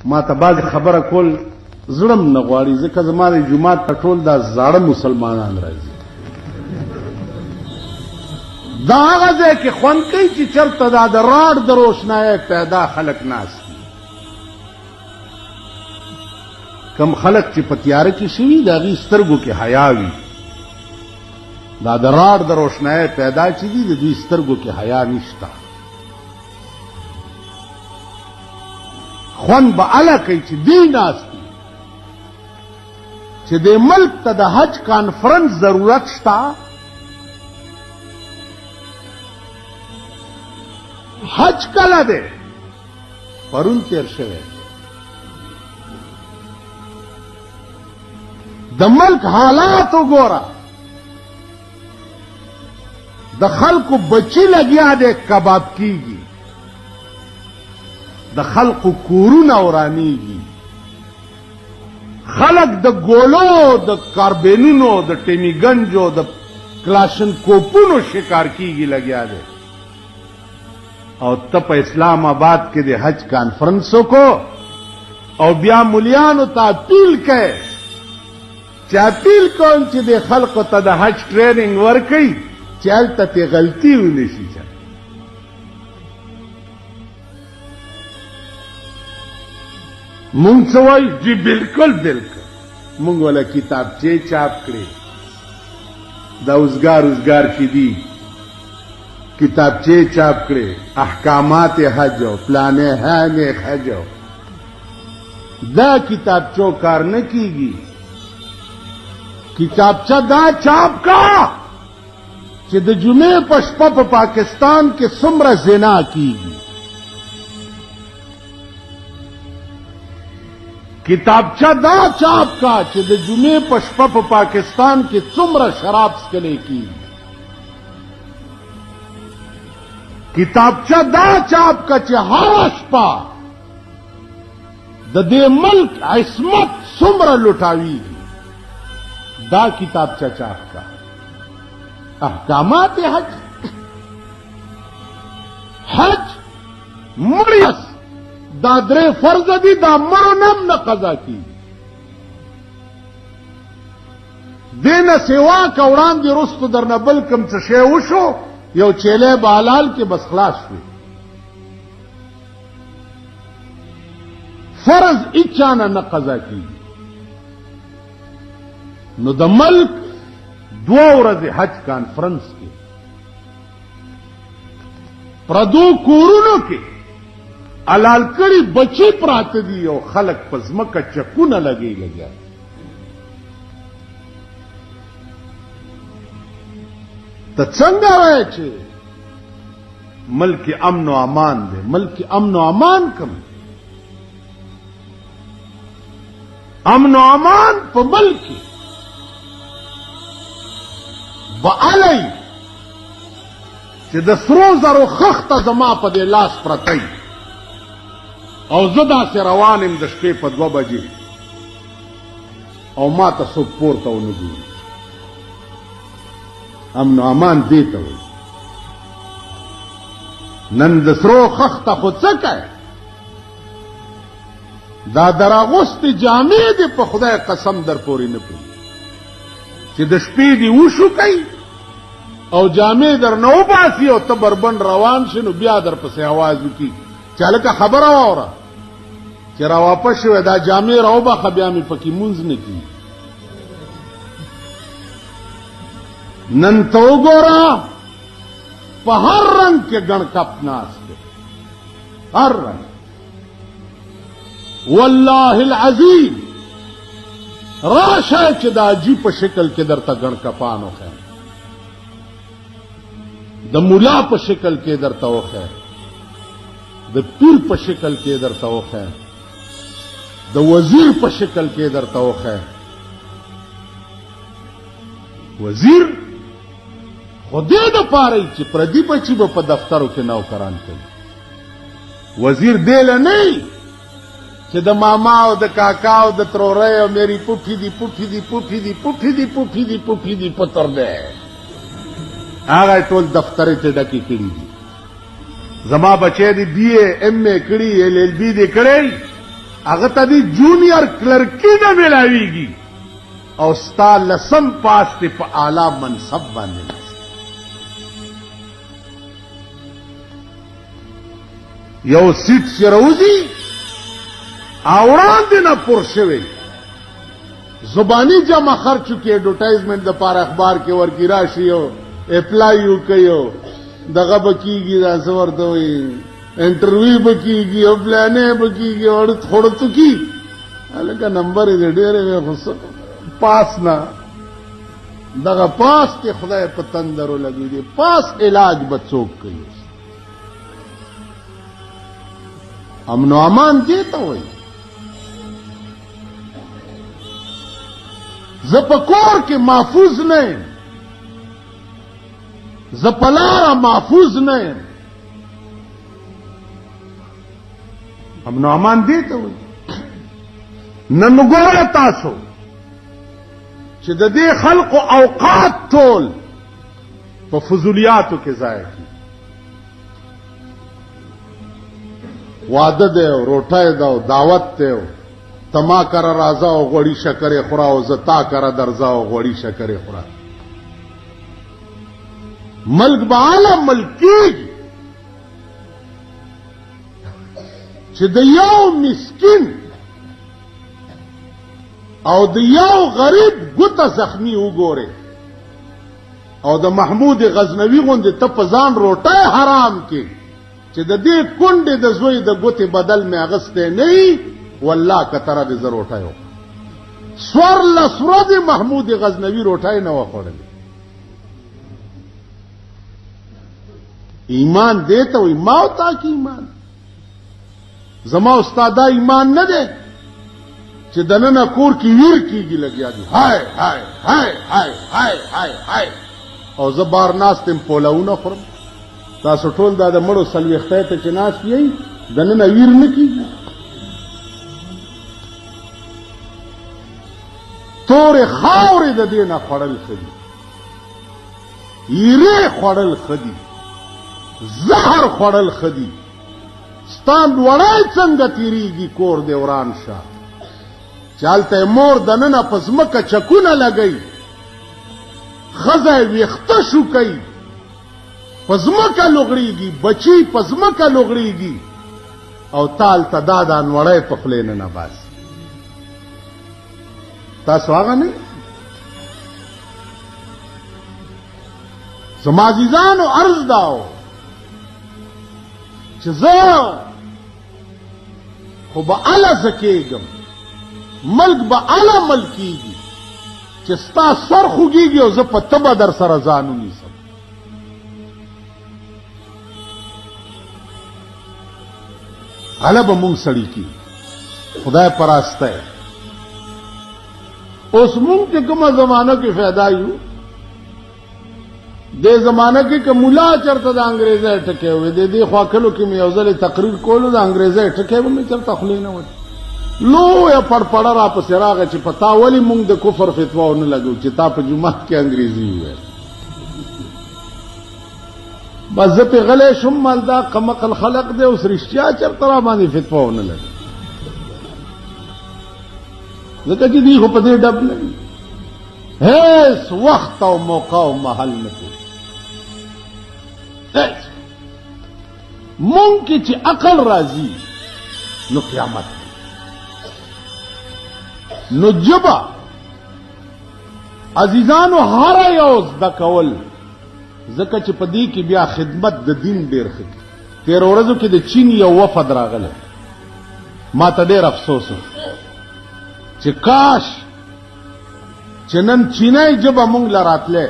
ما ته بعضې خبره کول زړه م نه غواړي ځکه زما د جومات ته ټول دا زاړه مسلمانان راځي. دا هغه ځای کې خوند کوي چې چېرته دا د راډ د روشنایۍ پیدا خلک ناست دي. کم خلک چې په تیاره کې شوي د هغې سترګو کې حیا وي. دا د راډ د روشنایۍ پیدا چې دي د دوی سترګو کې حیا نشته. خوند به هله کوي چې دی ناست دي چې د ملک ته د حج کانفرنس ضرورت شته. حج کله دی؟ پرون تیر شوی. د ملک حالات وګوره. د خلکو بچی لګیا دی کباب کیږي. د خلقو کورونه ورانیږي. خلق د ګولو د کاربینونو د ټیمی ګنجو د کلاشن کوپونو شکار کیږي لګیا دی. او ته په اسلام آباد کې د حج کانفرنسو کو او بیا ملیانو ته اپیل کوي چې اپیل کوم چې د خلقو ته د حج ټریننګ ورکړي چې هلته تې غلطي ونه شي. مونږ څه وایو؟ جی بالکل بالکل. مونږ ولا کتابچې چاپ کړې دا اوزګار کې دي. کتابچې چاپ کړې احکامات حج او پلانې حج. دا کتابچو کار نه کیږي. کتابچه دا چاپ کا چې د جمعې په شپه په پاکستان کې څومره زنا کیږي. کتابچه دا چاپ کا چې د جمعې په شپه په پاکستان کې څومره شراب څکلی کیږي. کتابچه دا چاپ کا چې هره شپه د دې ملک عصمت څومره لوټاویږي. دا کتابچه چاپ کا. احکامات حج. حج مړیس دا درې فرض دي. دا مړو نم نه قضا کیږي. دې نه سوا که وړاندې رستو درنه بل کوم څه شی وشو یو چیلی به حلال کې بس خلاص شوي. فرض هیچا نه قضا کیږي. نو د ملک 2 ورځې حج کانفرنس کې پردو کورونو کې حلال کړي بچي پراته دي او خلک په ځمکه چکونه لګیا. ته څنګه وایې چې ملک امن و امان دی؟ ملک امن و امان کم؟ امن و امان په ملک کې بعلی چې د سرو زرو خخته زما په دې لاس پرتی او زه داسې روان یم د شپې په 2 بجې او ما ته څوک پورته ونه ګوري. امن و امان دې ته وایي. نن د سرو خخته خو څه کوي؟ دا دراغوستې جامې دې په خدای قسم در پورې نه پوهېږي چې د شپې دې وشو کوي او جامې در نه وباسي او ته بربند روان شي نو بیا در پسې आवाज وکړي چې هلکه خبره واوره چې را واپس شوې دا جامې راوباخه بیا مې پکې مونځ نه کېږي. نن ته وګوره په هر رنګ کې ګڼ کپ ناست دی. هر رنګ. والله العظیم راشه چې د حاجي په شکل کې درته ګڼ کپان وښیم. د مولا په شکل کې درته وښیم. د پیر په شکل کې درته وښیم. د وزیر په شکل کې درته وښیم. وزیر خو دې دپاره چې پردي بچي به په دفترو کې نوکران کوي. وزیر دې له نه چې د ماما او د کاکا او د ترورۍ او میری پوپھی دی پتر دی. هغه ټول دفترې ته ډکې کړي دي. زما بچی دی BA MA کړي LLB دی کړی هغه ته دی جونیئر کلرکی نه ملاویږي او ستا لسم پاس ته په اعلی منصب باندې یو سیټ چې راوځي او وړاندې نه پور شوی زبانی جمع خرچو کې ایڈورټایزمنټ د پاره اخبار کې ورکی راشي او اپلای یو کوي دغه بکیږي دا څور ته وي انټرویو بکیږي او پلانې بکیږي او خړتو کی الګا نمبر دې ډېرې خو پاس نه دغه پاس ته خدای په تندرو لګي دي پاس علاج بچوک کوي امن و امان دې ته وي زپکور کې محفوظ نه زپلارا محفوظ نه امن و امان دې ته وي نن ګوره تاسو چې د دې خلقو اوقات ټول په فضولیاتو کې ضایع کی واده دی او روټۍ ده او دعوت دی او تما کرا رازا او غوړی شکرې خورا او زتا کرا درزا او غوړی شکرې خورا ملک به عالم ملکیږي چې د یو مسکین او د یو غریب ګوته زخمی وګوره او د محمود غزنوی غوندې ته په ځان روټۍ حرام کې چې د دې کونډې د زوی د ګوتې بدل مې اغستی نه وي والله کتره دې زه روټۍ وکړم څوارلس ورځې محمود غزنوي روټۍ نه وه خوړلې ایمان دې ته وایي ما او تا کې ایمان زما استاد دا ایمان نه دی چې دننه کور کې ویر کېږي لګیا دي هاي هاي هاي هاي هاي هاي هاي او زه بار ناستم پولونه خورم تاسو ټول دا د مړو څلوېښتۍ ته چې ناست یئ دننه ویر نه کېږي تورې خاورې د دې نه خوړل ښه دي ایرې خوړل ښه دي زهر خوړل ښه دي ستا لوړی څنګه تېرېږي کور دې وران شه چې هلته مور دننه په ځمکه چکونه لګوي ښځه یې ویښته شوکوي په ځمکه لوغړېږي بچي په ځمکه لوغړېږي او تا هلته دا دانوړی په خولې نه نه باسي تاسو هغه نه زما عزیزانو عرض داو چې زه خو به اله زکېږم ملک به اله ملکېږي چې ستا سر خوږېږي او زه په تبه در سره ځان ونیسم اله به مونږ سړي کي خدای پراسته اوس مونږ چې کومه زمانه کې پیدا یو دې زمانه کې که مولا چرته د انګریزۍ ټکې وې دې خواکلو کې مې یو ځل تقریر کولو د انګریزۍ ټکې به مې چرته خولې نه وټ لویه پړپړه را پسې راغی چې په تا ولې مونږ د کفر فتوا ونه لګو چې تا په جومات کې انګریزي وویل بس زه پې غلی شم مال دا قمقل خلق دی اوس رښتیا چرته را باندې فتوا ونه لګو ځکه چې دوی خو په دې ډب نه وي هیڅ وخت او موقع او محل نه کوي هیڅ مونږ کې چې عقل راځي نو قیامت نو جبا عزیزانو هر یو زده کول ځکه چې په دې کې بیا خدمت د دین ډېر ښه تېر ورځو کې د چین یو وفد راغلی ما ته ډېر افسوس و چې کاش چې نن چینی ژبه مونږ له راتلی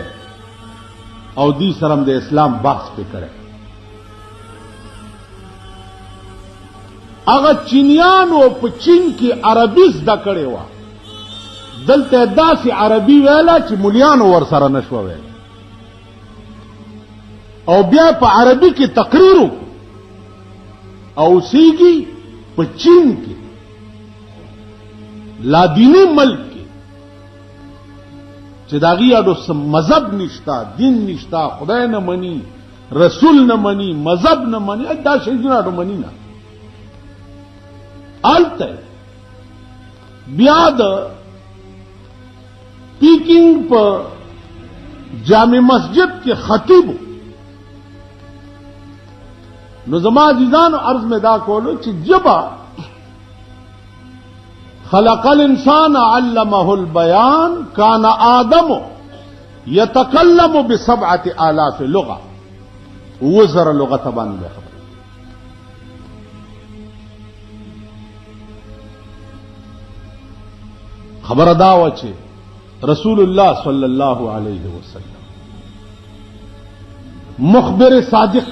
او دوی سره هم د اسلام بحث پې کړی هغه چینیانو په چین کې عربي زده کړې وه دلته داسې عربي ویله چې ملیانو ورسره نه شوه ویلی او بیا په عربي کې تقریر وکړو او اوسېږي په چین کې لادینی ملک کې چې د هغې اډو مذهب نشته دین نشته خدای نه مني رسول نه مني مذهب نه مني دا شیزونه اډو مني نه هلته بیا د پیکنگ په جامع مسجد کې خطیب نو زما عزیزانو عرض میں دا کولو چې جبا خلق الانسان علمه البیان کان آدم یتکلم ب7,000 لغه وزر لغت باندې خبر دا و چې رسول الله صلی الله علیه وسلم مخبر صادق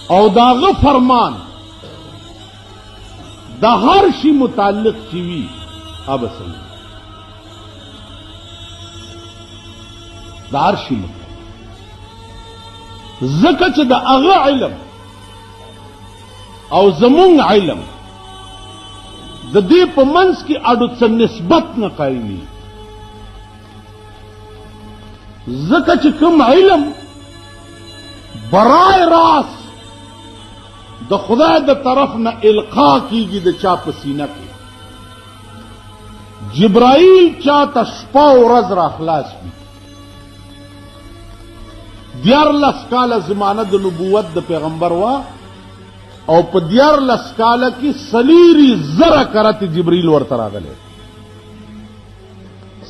او داغه فرمان دا هر شي متعلق چی وی اب صلی دا هر شي زکه چې دا هغه علم او زمون علم د دې په منځ کې اډو څه نسبت نه قایمي زکه چې کوم علم برای راست د خدای د طرف نه القا کیږي د چا په سینه کې جبرائیل چاته شپه او ورځ را خلاص وي 14 کاله زمانه د نبوت د پیغمبر وا او په 14 کاله کې سلیری زره کرت جبرائیل ورته راغله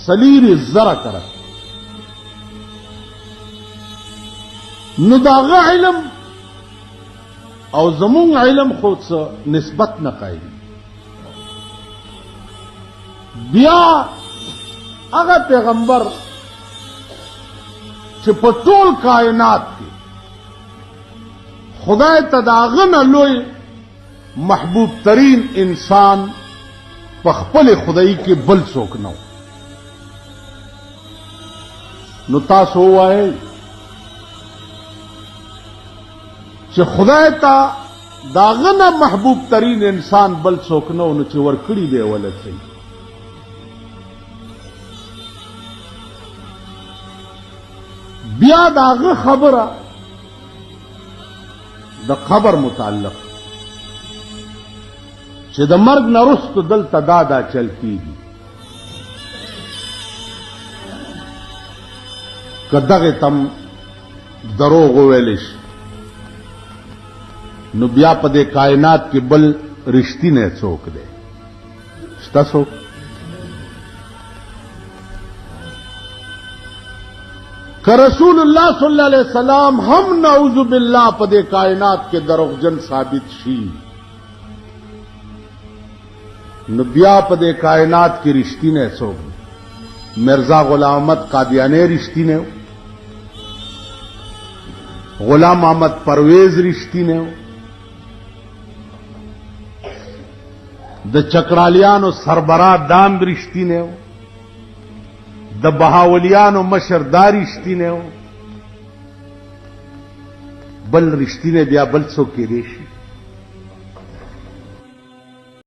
سلیری زره کرت نو داغه علم او زمون علم خود څه نسبت نه قایي بیا هغه پیغمبر چې په ټول کائنات کې خدای ته داغه نه لوی محبوب ترین انسان په خپل خدای کې بل څوک نه نو تاسو وایي چې خدای ته داغه نه محبوب ترین انسان بل څوک نه نو چې ورکړي دی ولته بیا داغه خبره د قبر متعلق چې د مرګ نه وروسته دلته دا چل کیږي که دغه تم دروغ ویل شي نو بیا په دې کائنات کې بل رښتینی څوک دی شته څوک که رسول الله صلی الله علیه وسلم هم نعوذ بالله په دې کائنات کې دروغجن ثابت شي نو بیا په دې کائنات کې رښتینی څوک مرزا غلام احمد قادیانی رښتینی غلام احمد پرویز رښتینی د چکرالیانو سربراہ دام رښتینی د بهاولیانو مشر دا رښتینی بل رښتینی بیا بل څوک کېدی شي